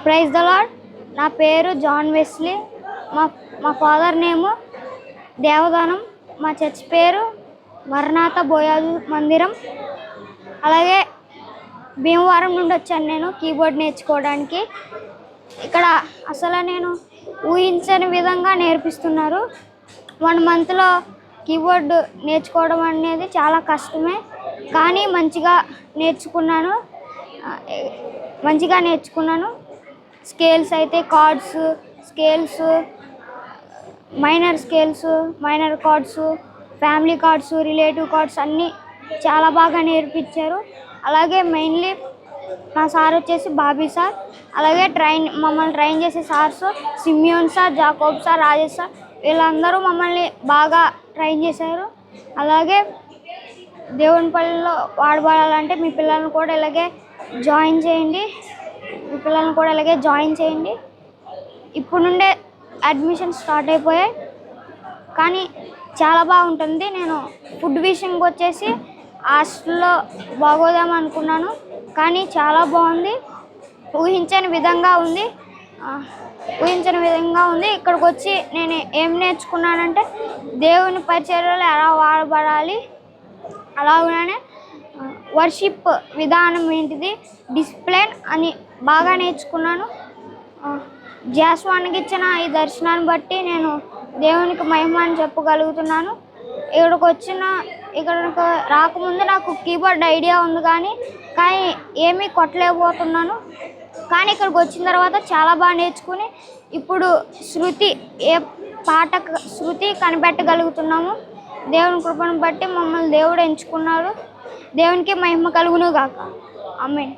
Praise the lord. నా పేరు John Wesley. మా మా ఫాదర్ నేము దేవదానం. మా చర్చ్ పేరు మరణాత బోయాజు మందిరం. అలాగే భీమవరం నుండి వచ్చాను నేను కీబోర్డ్ నేర్చుకోవడానికి. ఇక్కడ అసలు నేను ఊహించని విధంగా నేర్పిస్తున్నారు. 1 మంత్లో కీబోర్డ్ నేర్చుకోవడం అనేది చాలా కష్టమే, కానీ మంచిగా నేర్చుకున్నాను. స్కేల్స్ అయితే chords, scales, minor scales, minor chords, family chords, relative chords అన్నీ చాలా బాగా నేర్పించారు. అలాగే మెయిన్లీ మా సార్ వచ్చేసి బాబీ సార్. అలాగే మమ్మల్ని ట్రైన్ చేసే sirs Simeon sir, Jacob sir, Rajesh sir, వీళ్ళందరూ మమ్మల్ని బాగా ట్రైన్ చేశారు. అలాగే దేవునిపల్లిలో వాడబడాలంటే మీ పిల్లల్ని కూడా ఇలాగే జాయిన్ చేయండి. ఇప్పుడు నుండే అడ్మిషన్ స్టార్ట్ అయిపోయాయి, కానీ చాలా బాగుంటుంది. నేను ఫుడ్ విషయంకి వచ్చేసి హాస్టల్లో బాగోదాం అనుకున్నాను, కానీ చాలా బాగుంది. ఊహించని విధంగా ఉంది. ఇక్కడికి వచ్చి నేను ఏం నేర్చుకున్నానంటే దేవుని పరిచర్యలో ఎలా వాడబడాలి, అలాగనే వర్షిప్ విధానం ఏంటిది, డిసిప్లిన్ అని బాగా నేర్చుకున్నాను. జాస్వానికి ఇచ్చిన ఈ దర్శనాన్ని బట్టి నేను దేవునికి మహిమ అని చెప్పగలుగుతున్నాను. ఇక్కడికి రాకముందు నాకు కీబోర్డ్ ఐడియా ఉంది, కానీ ఏమీ కొట్టలేకపోతున్నాను. కానీ ఇక్కడికి వచ్చిన తర్వాత చాలా బాగా నేర్చుకుని ఇప్పుడు శృతి కనిపెట్టగలుగుతున్నాము. దేవుని కృపను బట్టి మమ్మల్ని దేవుడు ఎంచుకున్నాడు. దేవునికి మహిమ కలుగును గాక. ఆమేన్.